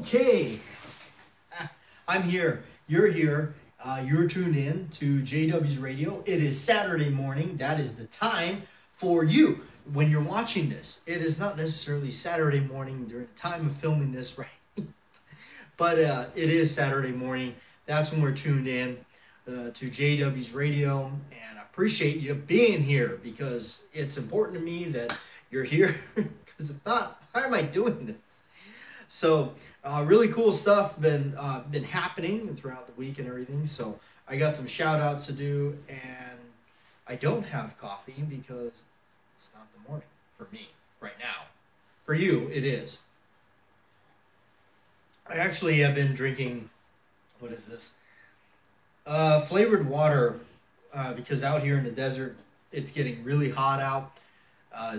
Okay, I'm here. You're here. You're tuned in to JW's radio. It is Saturday morning. That is the time for you when you're watching this. It is not necessarily Saturday morning during the time of filming this, right? But it is Saturday morning. That's when we're tuned in to JW's radio. And I appreciate you being here because it's important to me that you're here. Because if not, why am I doing this? So really cool stuff been happening throughout the week and everything. So I got some shout outs to do, and I don't have coffee because it's not the morning for me right now. For you, it is. I actually have been drinking, what is this? Flavored water because out here in the desert, it's getting really hot out.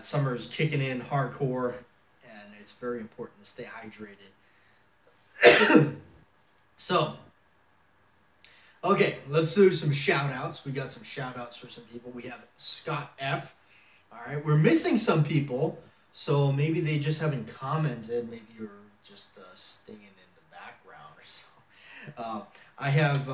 Summer's kicking in hardcore. It's very important to stay hydrated. So, okay, let's do some shout outs. We got some shout outs for some people. We have Scott F. All right, we're missing some people, so maybe they just haven't commented. Maybe you're just staying in the background or so. I have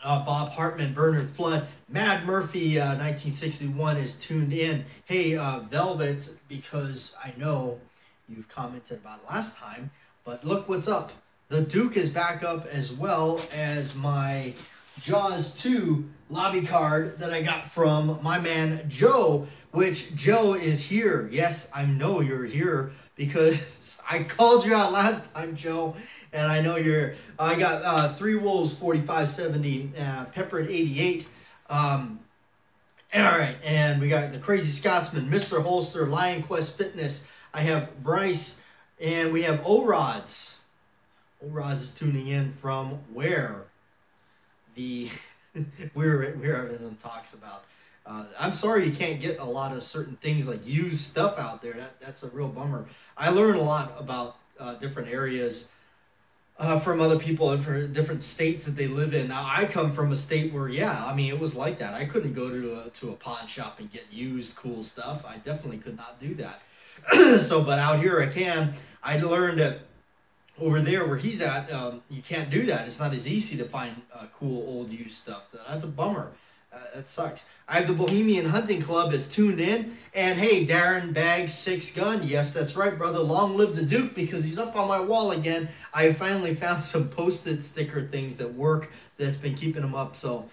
Bob Hartman, Bernard Flood, Mad Murphy 1961 is tuned in. Hey, Velvet, because I know you've commented about it last time, but look what's up. The Duke is back up, as well as my Jaws 2 lobby card that I got from my man Joe, which Joe is here. Yes, I know you're here because I called you out last time, Joe, and I know you're. I got Three Wolves 4570, Pepper at 88. All right, and we got the Crazy Scotsman, Mr. Holster, Lion Quest Fitness. I have Bryce, and we have O-Rods. O-Rods is tuning in from where? Wherever everyone talks about. I'm sorry you can't get a lot of certain things like used stuff out there. That's a real bummer. I learned a lot about different areas from other people and for different states that they live in. Now, I come from a state where, yeah, I mean, it was like that. I couldn't go to a pawn shop and get used cool stuff. I definitely could not do that. So, but out here I can. I learned that over there where he's at, you can't do that. It's not as easy to find cool old used stuff. That's a bummer. That sucks. I have the Bohemian Hunting Club is tuned in. And hey, Darren Bags 6 Gun. Yes, that's right, brother. Long live the Duke, because he's up on my wall again. I finally found some Post-it sticker things that work that's been keeping them up. So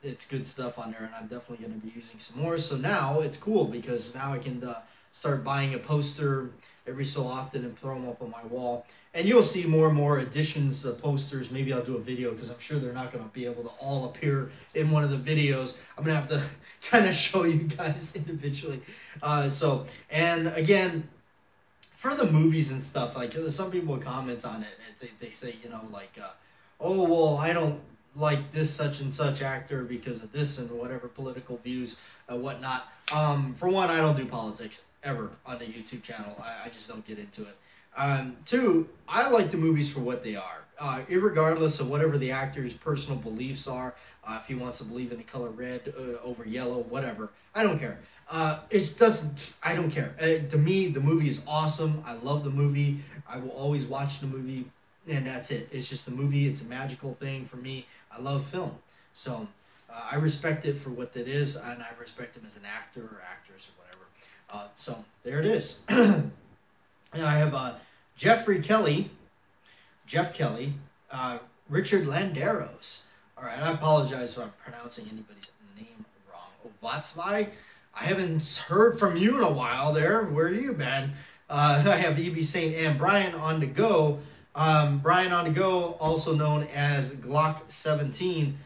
it's good stuff on there, and I'm definitely going to be using some more. So now it's cool because now I can start buying a poster every so often and throw them up on my wall. And you'll see more and more additions to posters. Maybe I'll do a video because I'm sure they're not going to be able to all appear in one of the videos. I'm going to have to kind of show you guys individually. And again, for the movies and stuff, like some people comment on it. They say, you know, like, oh, well, I don't like this such and such actor because of this and whatever political views and whatnot. For one, I don't do politics ever on the YouTube channel. I just don't get into it. Two, I like the movies for what they are, irregardless of whatever the actor's personal beliefs are. If he wants to believe in the color red over yellow, whatever, I don't care. I don't care. To me, the movie is awesome. I love the movie. I will always watch the movie, and that's it. It's just a movie. It's a magical thing for me. I love film. So I respect it for what it is, and I respect him as an actor or actress or whatever. So there it is. And I have Jeff Kelly, Richard Landeros. All right, I apologize if I'm pronouncing anybody's name wrong. Ovatsvai, I haven't heard from you in a while there. Where are you, man? I have E.B. Saint and Brian on the go. Brian on the go, also known as Glock 17.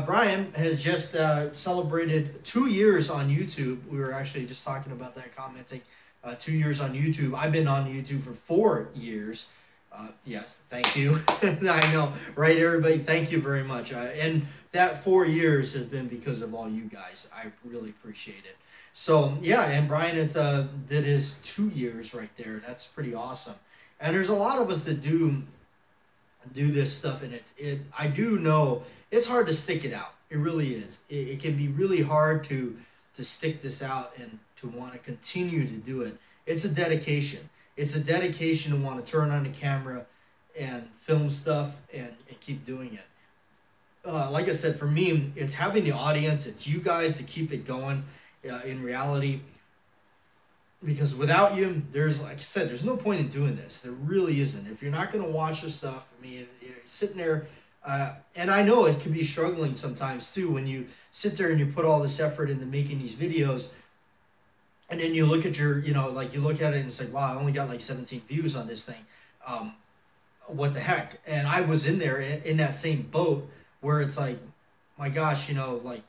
Brian has just celebrated 2 years on YouTube. We were actually just talking about that, commenting. 2 years on YouTube. I've been on YouTube for 4 years. Yes, thank you. I know, right, everybody? Thank you very much. And that 4 years has been because of all you guys. I really appreciate it. So, yeah, and Brian did his 2 years right there. That's pretty awesome. And there's a lot of us that do this stuff, and I do know it's hard to stick it out. It really is. It can be really hard to stick this out and to want to continue to do it. It's a dedication. it's a dedication to want to turn on the camera and film stuff and keep doing it. Like I said, for me, it's having the audience, it's you guys to keep it going in reality. Because without you, like I said, there's no point in doing this. There really isn't. If you're not going to watch the stuff, I mean, you're sitting there, and I know it can be struggling sometimes too when you sit there and you put all this effort into making these videos, and then you look at your, like you look at it and it's like, wow, I only got like 17 views on this thing. What the heck? And I was in there in that same boat where it's like, my gosh, like,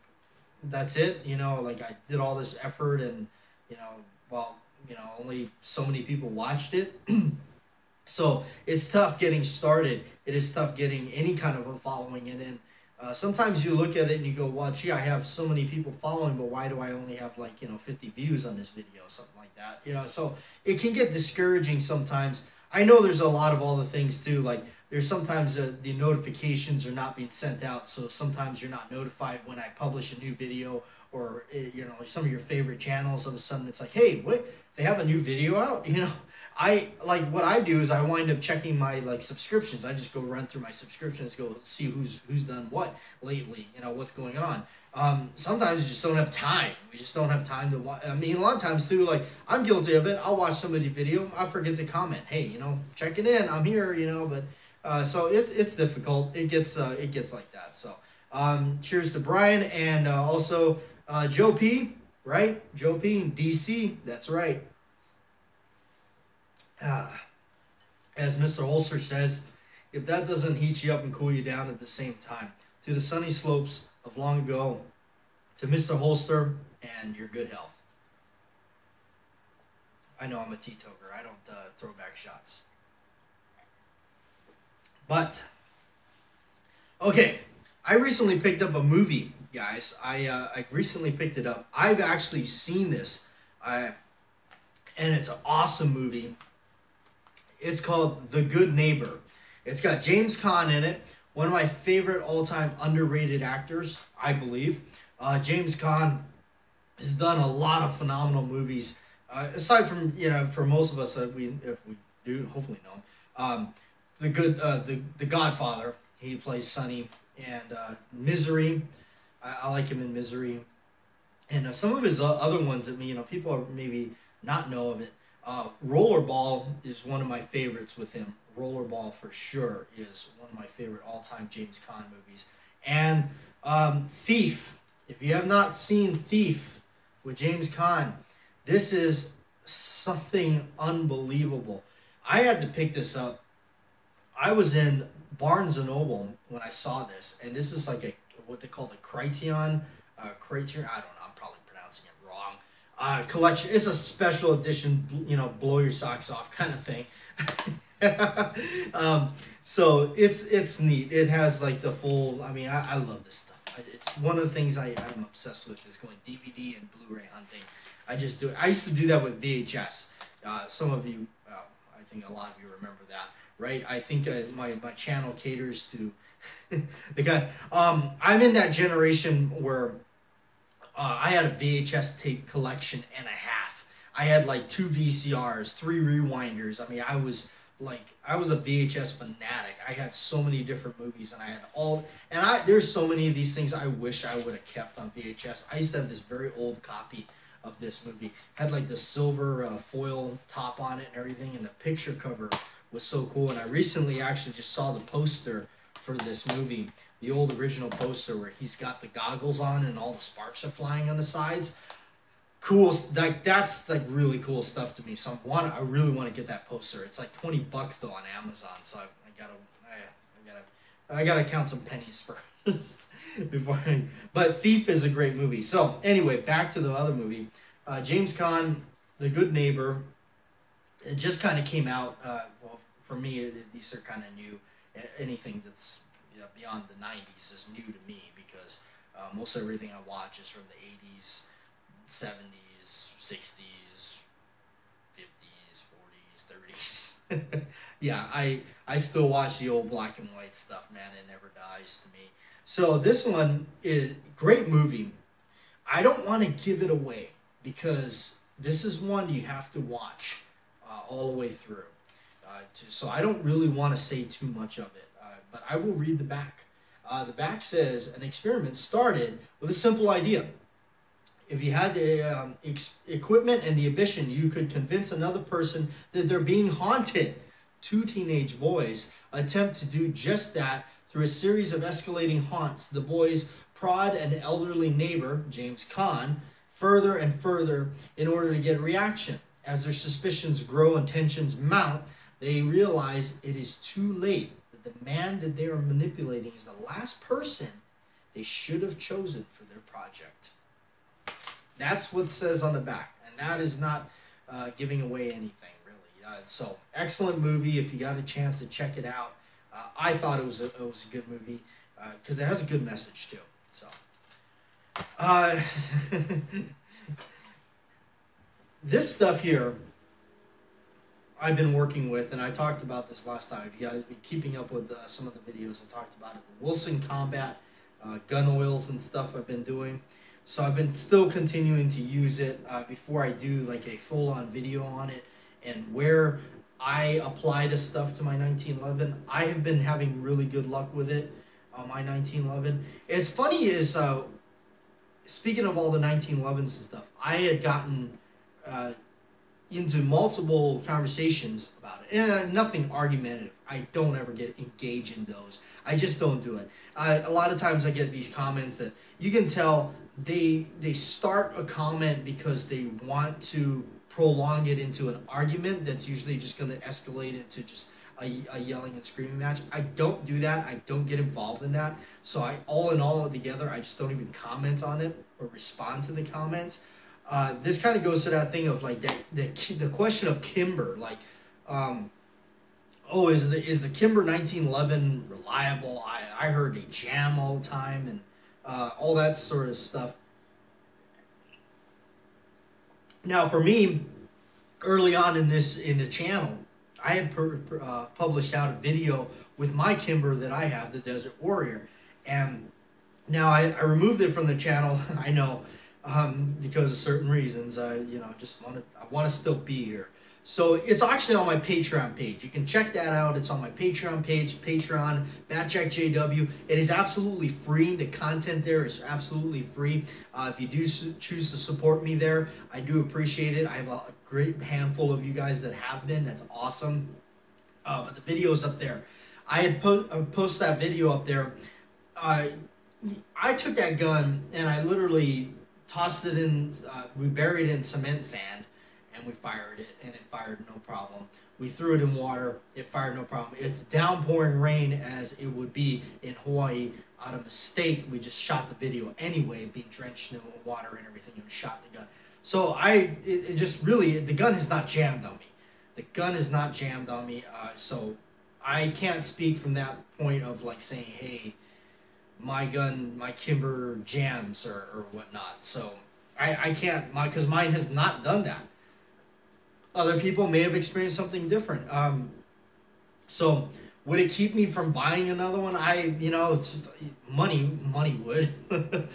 that's it? Like I did all this effort and, well, only so many people watched it. So it's tough getting started. It is tough getting any kind of a following. And then sometimes you look at it and you go, well, gee, I have so many people following, but why do I only have like, 50 views on this video, something like that. So it can get discouraging sometimes. I know there's a lot of all the things too, like there's sometimes the notifications are not being sent out, so sometimes you're not notified when I publish a new video, or some of your favorite channels, all of a sudden it's like, hey, what, they have a new video out? I like, what I do is I wind up checking my like subscriptions. I just go run through my subscriptions, go see who's done what lately, what's going on. Sometimes you just don't have time. We just don't have time to watch. I mean, a lot of times too, like I'm guilty of it. I'll watch somebody's video, I'll forget to comment. Hey, checking in, I'm here, but so it's difficult. It gets like that. So cheers to Brian, and also Joe P, right? Joe P in DC, that's right. As Mr. Holster says, if that doesn't heat you up and cool you down at the same time, to the sunny slopes of long ago, to Mr. Holster and your good health. I know I'm a teetotaler. I don't throw back shots. But, okay, I recently picked up a movie, guys. I recently picked it up. I've actually seen this, and it's an awesome movie. It's called The Good Neighbor. It's got James Caan in it, one of my favorite all-time underrated actors, I believe. James Caan has done a lot of phenomenal movies. Aside from, for most of us, if we do, hopefully know him. The Godfather, he plays Sonny, and Misery, I like him in Misery, and some of his other ones that people maybe not know of it. Rollerball is one of my favorites with him. Rollerball for sure is one of my favorite all-time James Caan movies. And Thief, if you have not seen Thief with James Caan, this is something unbelievable. I had to pick this up. I was in Barnes & Noble when I saw this, and this is like what they call the Criterion, I don't know, I'm probably pronouncing it wrong, collection. It's a special edition, blow your socks off kind of thing. So it's neat. It has like the full, I love this stuff. It's one of the things I'm obsessed with, is going DVD and Blu-ray hunting. I just do it. I used to do that with VHS. Some of you, I think a lot of you remember that, right? I think my channel caters to the guy. I'm in that generation where I had a VHS tape collection and a half. I had like 2 VCRs, 3 rewinders. I was a VHS fanatic. I had so many different movies, and I had there's so many of these things I wish I would have kept on VHS. I used to have this very old copy of this movie. Had like the silver foil top on it and everything, and the picture cover was so cool. And I recently actually just saw the poster for this movie, the old original poster where he's got the goggles on and all the sparks are flying on the sides. Cool, that's like really cool stuff to me. So I really want to get that poster. It's like $20 though on Amazon, so I gotta count some pennies first before. But Thief is a great movie. So anyway, back to the other movie, James Caan, The Good Neighbor. It just kind of came out. Well, for me, these are kind of new. Anything that's beyond the 90s is new to me, because most everything I watch is from the 80s. 70s, 60s, 50s, 40s, 30s. Yeah, I still watch the old black and white stuff, man. It never dies to me. So this one is a great movie. I don't want to give it away, because this is one you have to watch. all the way through. So I don't really want to say too much of it, but I will read the back. The back says, an experiment started with a simple idea. If you had the equipment and the ambition, you could convince another person that they're being haunted. Two teenage boys attempt to do just that through a series of escalating haunts. The boys prod an elderly neighbor, James Caan, further and further in order to get a reaction. As their suspicions grow and tensions mount, they realize it is too late, that the man that they are manipulating is the last person they should have chosen for their project. That's what it says on the back, and that is not giving away anything, really. So, excellent movie. If you got a chance to check it out, I thought it was a good movie because it has a good message too. So, this stuff here I've been working with, and I talked about this last time. If you guys been keeping up with some of the videos, I talked about it. The Wilson Combat gun oils and stuff I've been doing. So I've been still continuing to use it before I do like a full-on video on it and where I apply this stuff to my 1911. I have been having really good luck with it on my 1911. It's funny is, speaking of all the 1911s and stuff, I had gotten into multiple conversations about it. And nothing argumentative. I don't ever engage in those. I just don't do it. A lot of times I get these comments that you can tell they start a comment because they want to prolong it into an argument that's usually just going to escalate into just a yelling and screaming match. I don't do that. I don't get involved in that. So all in all together, I just don't even comment on it or respond to the comments. This kind of goes to that thing of like the question of Kimber, like, oh, is the Kimber 1911 reliable? I heard they jam all the time and all that sort of stuff. Now, for me, early on in the channel, I had published out a video with my Kimber that I have, the Desert Warrior, and now I removed it from the channel. I know. Because of certain reasons, I want to still be here. So it's actually on my Patreon page. You can check that out. It's on my Patreon page, Patreon, BATJAC J.W. It is absolutely free. The content there is absolutely free. If you do choose to support me there, I do appreciate it. I have a great handful of you guys that have been. That's awesome. But the video's up there. I had posted that video up there. I took that gun and I literally tossed it in, we buried it in cement sand, and we fired it, and it fired no problem. We threw it in water, it fired no problem. It's downpouring rain as it would be in Hawaii. Out of mistake, we just shot the video anyway, being drenched in water and everything, and shot the gun. So it just really, the gun has not jammed on me. The gun is not jammed on me, so I can't speak from that point of like saying, hey, my gun, my Kimber jams or whatnot. So I can't, because mine has not done that. Other people may have experienced something different. So would it keep me from buying another one? It's just, money would,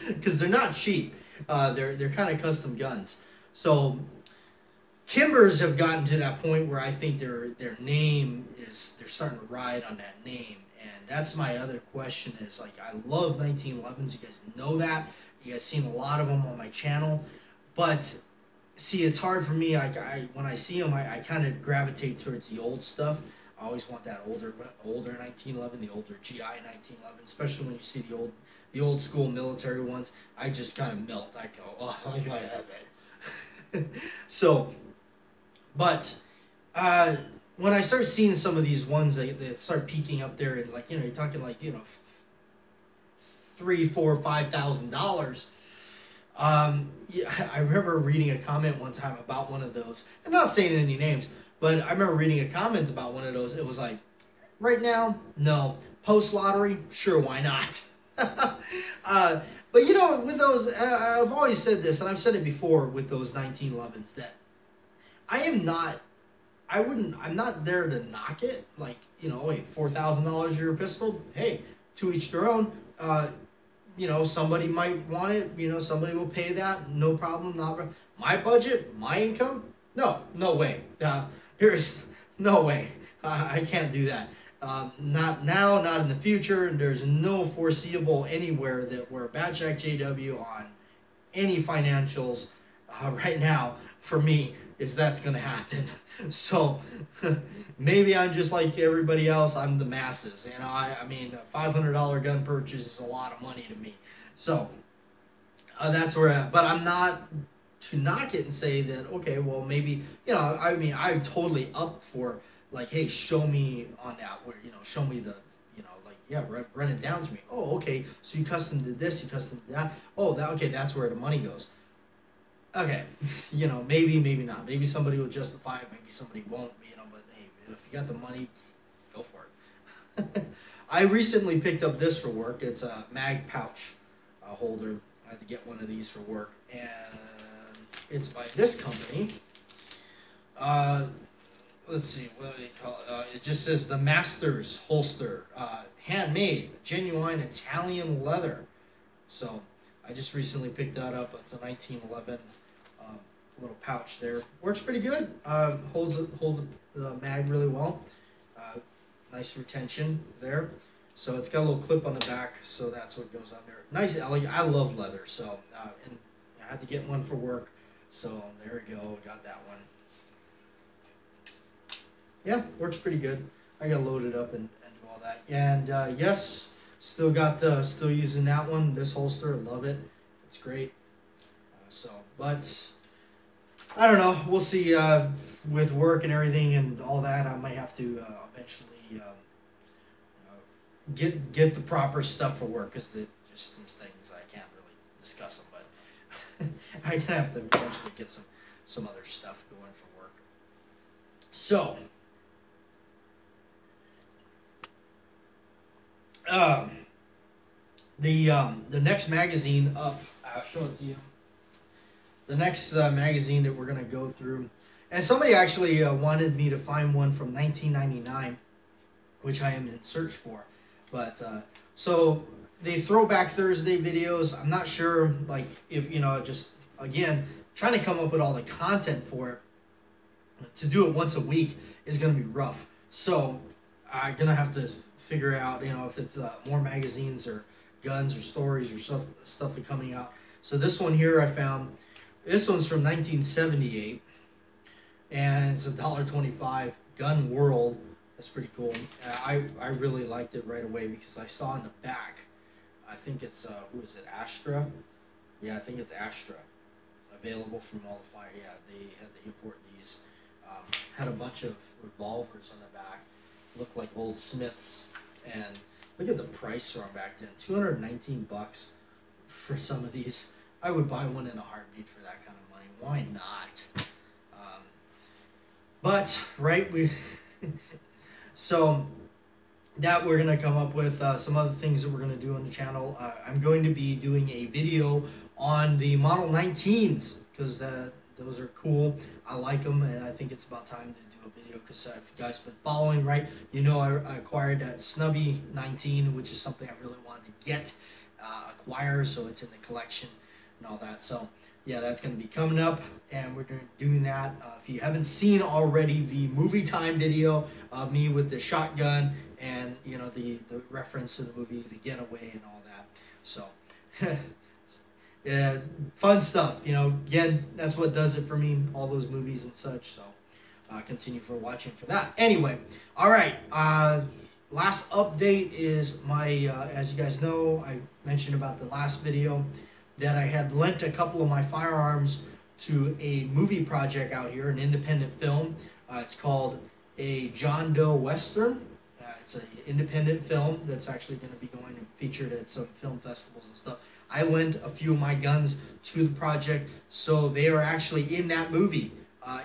because they're not cheap. They're kind of custom guns. So Kimbers have gotten to that point where I think their name is, they're starting to ride on that name. And that's my other question is, like, I love 1911s. You guys know that. You guys seen a lot of them on my channel. But, see, it's hard for me. When I see them, I kind of gravitate towards the old stuff. I always want that older 1911, the older GI 1911, especially when you see the old school military ones. I just kind of melt. I go, oh, I gotta have that. So, but, when I start seeing some of these ones that start peaking up there, and like, you're talking like, $3,000, $4,000, $5,000. Yeah, I remember reading a comment one time about one of those. I'm not saying any names, but I remember reading a comment about one of those. It was like, right now, no. Post lottery, sure, why not? But with those, I've always said this, and I've said it before with those 1911s, that I'm not there to knock it. Like, wait, $4,000 your pistol? Hey, to each their own. Somebody might want it. Somebody will pay that. No problem. Not my budget, my income. No way. There's no way. I can't do that. Not now, not in the future. There's no foreseeable anywhere that where BATJAC J.W. on any financials right now for me is that's going to happen. So maybe I'm just like everybody else. I'm the masses. You know, I mean, a $500 gun purchase is a lot of money to me. So that's where I'm at. But I'm not to knock it and say that, okay, well, maybe, you know, I mean, I'm totally up for, like, hey, show me on that, where, you know, show me the, you know, like, yeah, run it down to me. Oh, okay, so you custom did this, you custom did that. Oh, that, okay, that's where the money goes. Okay, you know, maybe not. Maybe somebody will justify it, maybe somebody won't, you know, but hey, if you got the money, go for it. I recently picked up this for work. It's a mag pouch holder. I had to get one of these for work, and it's by this company. Let's see, what do they call it? It just says the Masters holster, handmade, genuine Italian leather. So I just recently picked that up. It's a 1911 little pouch there. Works pretty good. Holds the mag really well. Nice retention there. So it's got a little clip on the back, so that's what goes on there. Nice, elegant. I love leather, so and I had to get one for work. So there we go. Got that one. Yeah, works pretty good. I got loaded up and do all that. And yes, still using that one. This holster, love it. It's great. But I don't know. We'll see. With work and everything and all that, I might have to eventually get the proper stuff for work, because there's just some things I can't really discuss them. But I'm gonna have to eventually get some other stuff going for work. So. The next magazine up, I'll show it to you. The next magazine that we're going to go through, and somebody actually wanted me to find one from 1999, which I am in search for. But so they Throwback Thursday videos. I'm not sure, like, if, you know, just again trying to come up with all the content for it. To do it once a week is going to be rough. So I'm gonna have to figure out, you know, if it's more magazines or guns or stories or stuff coming out. So this one here I found, this one's from 1978, and it's $1.25, Gun World. That's pretty cool. I really liked it right away because I saw in the back, I think it's, who is it, Astra? Yeah, I think it's Astra. Available from all the fire. Yeah, they had to import these. Had a bunch of revolvers on the back. Looked like old Smiths. And look at the price for them back then. $219 for some of these. I would buy one in a heartbeat for that kind of money. Why not? But, right, so that we're going to come up with some other things that we're going to do on the channel. I'm going to be doing a video on the Model 19s, because those are cool. I like them, and I think it's about time to do a video, because if you guys have been following, right, you know I acquired that Snubby 19, which is something I really wanted to get, acquire, so it's in the collection and all that. So yeah, that's going to be coming up, and we're doing that. If you haven't seen already the movie time video of me with the shotgun and, you know, the reference to the movie The Getaway and all that. So yeah, fun stuff, you know. Again, that's what does it for me, all those movies and such. So continue for watching for that. Anyway, all right, last update is my as you guys know, I mentioned about the last video that I had lent a couple of my firearms to a movie project out here, an independent film. It's called a John Doe Western. It's an independent film that's actually going to be going and featured at some film festivals and stuff. I lent a few of my guns to the project, so they are actually in that movie.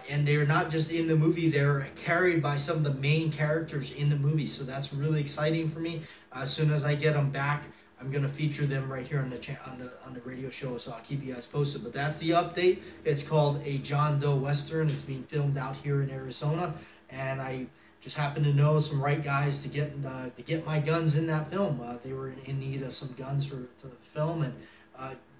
And they're not just in the movie, they're carried by some of the main characters in the movie. So that's really exciting for me. As soon as I get them back, I'm going to feature them right here on the radio show, so I'll keep you guys posted. But that's the update. It's called a John Doe Western. It's being filmed out here in Arizona, and I just happen to know some right guys to get my guns in that film. They were in need of some guns for the film, and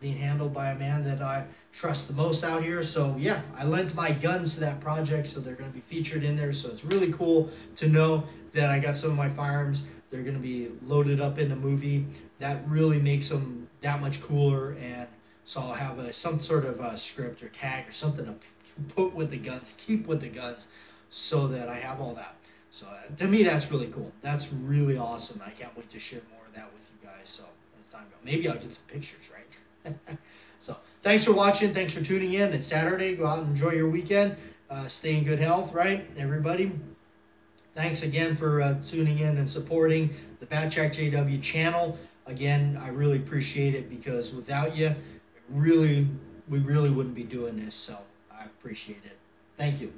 being handled by a man that I trust the most out here. So yeah, I lent my guns to that project, so they're going to be featured in there. So it's really cool to know that I got some of my firearms. They're going to be loaded up in the movie. That really makes them that much cooler. And so I'll have some sort of a script or tag or something to put with the guns, keep with the guns, so that I have all that. So to me, that's really cool. That's really awesome. I can't wait to share more of that with you guys. So as time goes, maybe I'll get some pictures, right? So thanks for watching. Thanks for tuning in. It's Saturday. Go out and enjoy your weekend. Stay in good health, right, everybody? Thanks again for tuning in and supporting the BATJAC J.W. channel. Again, I really appreciate it, because without you, we really wouldn't be doing this. So I appreciate it. Thank you.